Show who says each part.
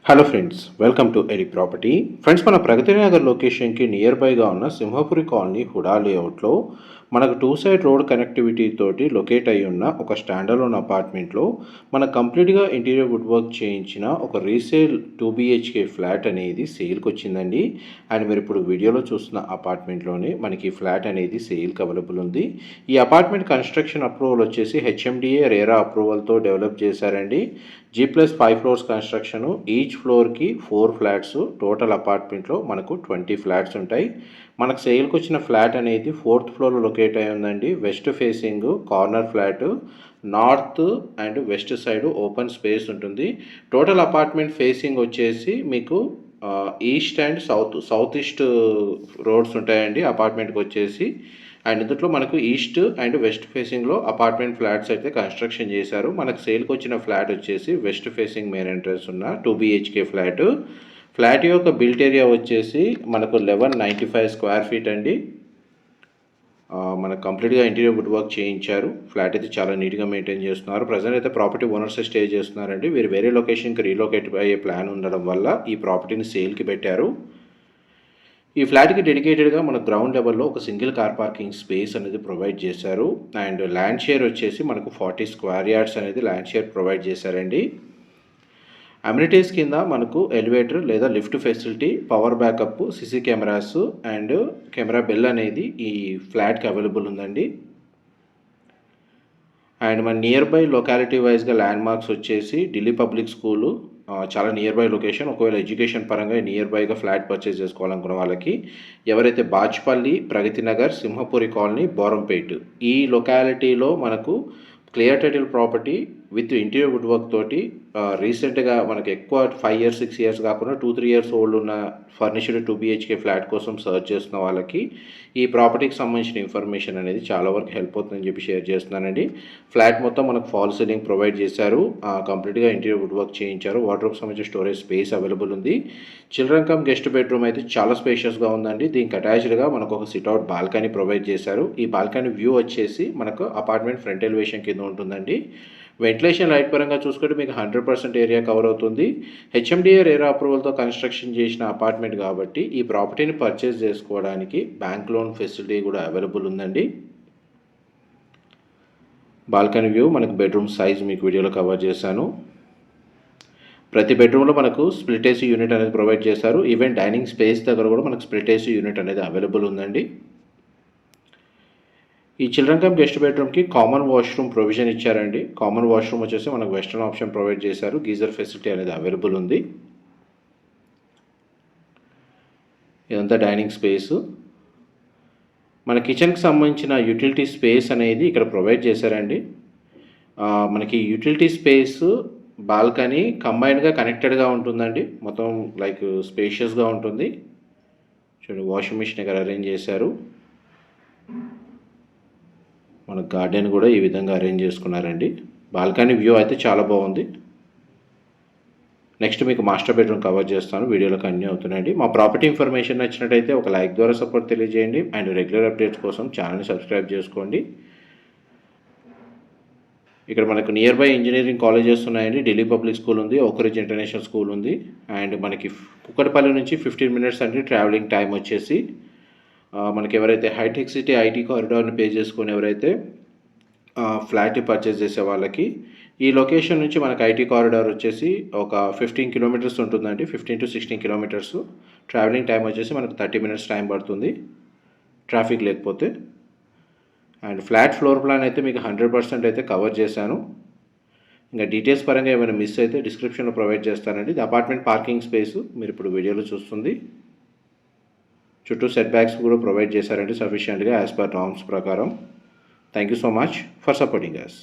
Speaker 1: Hello friends, welcome to AD property. Friends, మన ప్రగతి నగర్ లొకేషన్కి near బైగా ఉన్న సింహపురి కాలనీ హుడా లేఅవుట్లో మనకు టూ సైడ్ రోడ్ కనెక్టివిటీ తోటి లొకేట్ అయి ఉన్న ఒక స్టాండర్లోన్ అపార్ట్మెంట్లో మనకు కంప్లీట్గా ఇంటీరియర్ వుడ్ వర్క్ చేయించిన ఒక రీసేల్ 2 BHK ఫ్లాట్ అనేది సేల్కి వచ్చిందండి. అండ్ మీరు ఇప్పుడు వీడియోలో చూస్తున్న అపార్ట్మెంట్లోనే మనకి ఫ్లాట్ అనేది సేల్కి అవైలబుల్ ఉంది. ఈ అపార్ట్మెంట్ కన్స్ట్రక్షన్ అప్రూవల్ వచ్చేసి HMDA రేరా అప్రూవల్తో డెవలప్ చేశారండి. G+5 ఫ్లోర్స్ కన్స్ట్రక్షను, ఈచ్ ఫ్లోర్కి 4 ఫ్లాట్స్, టోటల్ అపార్ట్మెంట్లో మనకు 20 ఫ్లాట్స్ ఉంటాయి. మనకు సేల్కి వచ్చిన ఫ్లాట్ అనేది 4th ఫ్లోర్లో లొకేట్ అయి ఉందండి. West facing corner flat, north and west side open space ఉంటుంది. టోటల్ అపార్ట్మెంట్ ఫేసింగ్ వచ్చేసి మీకు east and south east roads ఉంటాయండి అపార్ట్మెంట్కి వచ్చేసి. అండ్ ఇందులో మనకు ఈస్ట్ అండ్ వెస్ట్ ఫేసింగ్లో అపార్ట్మెంట్ ఫ్లాట్స్ అయితే కన్స్ట్రక్షన్ చేశారు. మనకు సేల్కి వచ్చిన ఫ్లాట్ వచ్చేసి వెస్ట్ ఫేసింగ్ మెయిన్ ఎంట్రన్స్ ఉన్న 2 BHK ఫ్లాట్. ఫ్లాట్ యొక్క బిల్ట్ ఏరియా వచ్చేసి మనకు 1195 స్క్వేర్ ఫీట్ అండి. మనకు కంప్లీట్గా ఇంటీరియర్ వుడ్ వర్క్ చేయించారు. ఫ్లాట్ అయితే చాలా నీట్గా మెయింటైన్ చేస్తున్నారు. ప్రజెంట్ అయితే ప్రాపర్టీ ఓనర్స్ స్టే చేస్తున్నారండి. వీరు వేరే లొకేషన్కి రీలొకేట్ అయ్యే ప్లాన్ ఉండడం వల్ల ఈ ప్రాపర్టీని సేల్కి పెట్టారు. ఈ ఫ్లాట్కి డెడికేటెడ్గా మన గ్రౌండ్ లెవెల్లో ఒక సింగిల్ కార్ పార్కింగ్ స్పేస్ అనేది ప్రొవైడ్ చేశారు. అండ్ ల్యాండ్ షేర్ వచ్చేసి మనకు 40 స్క్వేర్ యార్డ్స్ అనేది ల్యాండ్ షేర్ ప్రొవైడ్ చేశారండి. అమ్యూనిటీస్ కింద మనకు ఎలివేటర్ లేదా lift facility, power backup, CC cameras and camera bell అనేది ఈ ఫ్లాట్కి అవైలబుల్ ఉందండి. అండ్ మన నియర్ బై లొకాలిటీ వైజ్గా ల్యాండ్ మార్క్స్ వచ్చేసి ఢిల్లీ పబ్లిక్ స్కూలు చాలా నియర్ బై లొకేషన్. ఒకవేళ ఎడ్యుకేషన్ పరంగా నియర్ బైగా ఫ్లాట్ పర్చేస్ చేసుకోవాలనుకున్న వాళ్ళకి ఎవరైతే బాచ్పల్లి, ప్రగతి నగర్, సింహపురి కాలనీ, బోరంపేట్ ఈ లొకాలిటీలో మనకు clear title property with interior wood work తోటి రీసెంట్గా మనకు ఎక్కువ 5 years 6 years కాకుండా 2-3 years ఓల్డ్ ఉన్న ఫర్నిష్డ్ 2 BHK ఫ్లాట్ కోసం సర్చ్ చేస్తున్న వాళ్ళకి ఈ ప్రాపర్టీకి సంబంధించిన ఇన్ఫర్మేషన్ అనేది చాలా వరకు హెల్ప్ అవుతుందని చెప్పి షేర్ చేస్తున్నానండి. ఫ్లాట్ మొత్తం మనకు ఫాల్ సీలింగ్ ప్రొవైడ్ చేశారు. కంప్లీట్గా ఇంటీరియర్ వుడ్ వర్క్ చేయించారు. వార్డ్రోబ్కి సంబంధించిన స్టోరేజ్ స్పేస్ అవైలబుల్ ఉంది. చిల్డ్రన్ కమ్ గెస్ట్ బెడ్రూమ్ అయితే చాలా స్పేషియస్గా ఉందండి. దీనికి అటాచ్డ్గా మనకు ఒక సిట్అవుట్ బాల్కనీ ప్రొవైడ్ చేశారు. ఈ బాల్కనీ వ్యూ వచ్చేసి మనకు అపార్ట్మెంట్ ఫ్రంట్ ఎలివేషన్ కింద ఉంటుందండి. వెంటిలేషన్ లైట్ పరంగా చూసుకుంటే మీకు 100% ఏరియా కవర్ అవుతుంది. HMDA రేరా అప్రూవల్తో కన్స్ట్రక్షన్ చేసిన అపార్ట్మెంట్ కాబట్టి ఈ ప్రాపర్టీని పర్చేస్ చేసుకోవడానికి బ్యాంక్ లోన్ ఫెసిలిటీ కూడా అవైలబుల్ ఉందండి. బాల్కనీ వ్యూ, మనకు బెడ్రూమ్ సైజ్ మీకు వీడియోలో కవర్ చేశాను. ప్రతి బెడ్రూమ్లో మనకు స్ప్లిట్ ఏసీ యూనిట్ అనేది ప్రొవైడ్ చేశారు. ఈవెన్ డైనింగ్ స్పేస్ దగ్గర కూడా మనకు స్ప్లిట్ ఏసీ యూనిట్ అనేది అవైలబుల్ ఉందండి. ఈ చిల్డ్రన్ కమ్ గెస్ట్ బెడ్రూమ్కి కామన్ వాష్రూమ్ ప్రొవిజన్ ఇచ్చారండి. కామన్ వాష్రూమ్ వచ్చేసి మనకు వెస్టర్న్ ఆప్షన్ ప్రొవైడ్ చేశారు. గీజర్ ఫెసిలిటీ అనేది అవైలబుల్ ఉంది. ఇదంతా డైనింగ్ స్పేసు. మన కిచెన్కి సంబంధించిన యూటిలిటీ స్పేస్ అనేది ఇక్కడ ప్రొవైడ్ చేశారండి. మనకి యూటిలిటీ స్పేస్, బాల్కనీ కంబైన్డ్గా కనెక్టెడ్గా ఉంటుందండి. మొత్తం లైక్ స్పేషియస్గా ఉంటుంది. చూడండి, వాషింగ్ మిషన్ ఇక్కడ అరేంజ్ చేశారు. మన గార్డెన్ కూడా ఈ విధంగా అరేంజ్ చేసుకున్నారండి. బాల్కనీ వ్యూ అయితే చాలా బాగుంది. నెక్స్ట్ మీకు మాస్టర్ బెడ్రూమ్ కవర్ చేస్తాను. వీడియోలో కంటిన్యూ అవుతున్నాయండి. మా ప్రాపర్టీ ఇన్ఫర్మేషన్ నచ్చినట్టయితే ఒక లైక్ ద్వారా సపోర్ట్ తెలియజేయండి. అండ్ రెగ్యులర్ అప్డేట్స్ కోసం ఛానల్ని సబ్స్క్రైబ్ చేసుకోండి. ఇక్కడ మనకు నియర్ బై ఇంజనీరింగ్ కాలేజెస్ ఉన్నాయండి. ఢిల్లీ పబ్లిక్ స్కూల్ ఉంది, ఓక్రిడ్జ్ ఇంటర్నేషనల్ స్కూల్ ఉంది. అండ్ మనకి కుక్కటపల్లి నుంచి 15 minutes అండి ట్రావెలింగ్ టైం వచ్చేసి. మనకి ఎవరైతే హైటెక్ సిటీ ఐటీ కారిడార్ని పే చేసుకొని ఎవరైతే ఫ్లాట్ని పర్చేస్ చేసే వాళ్ళకి ఈ లొకేషన్ నుంచి మనకు ఐటీ కారిడార్ వచ్చేసి ఒక 15 kilometers ఉంటుందండి. 15 to 16 kilometers. ట్రావెలింగ్ టైం వచ్చేసి మనకు 30 minutes టైం పడుతుంది ట్రాఫిక్ లేకపోతే. అండ్ ఫ్లాట్ ఫ్లోర్ ప్లాన్ అయితే మీకు 100% అయితే కవర్ చేశాను. ఇంకా డీటెయిల్స్ పరంగా ఏమైనా మిస్ అయితే డిస్క్రిప్షన్లో ప్రొవైడ్ చేస్తానండి. ఇది అపార్ట్మెంట్ పార్కింగ్ స్పేసు, మీరు ఇప్పుడు వీడియోలో చూస్తుంది. చుట్టూ సెట్ బ్యాక్స్ కూడా ప్రొవైడ్ చేశారండి సఫిషియెంట్గా యాజ్ పర్ నార్మ్స్ ప్రకారం. Thank you so much for supporting us.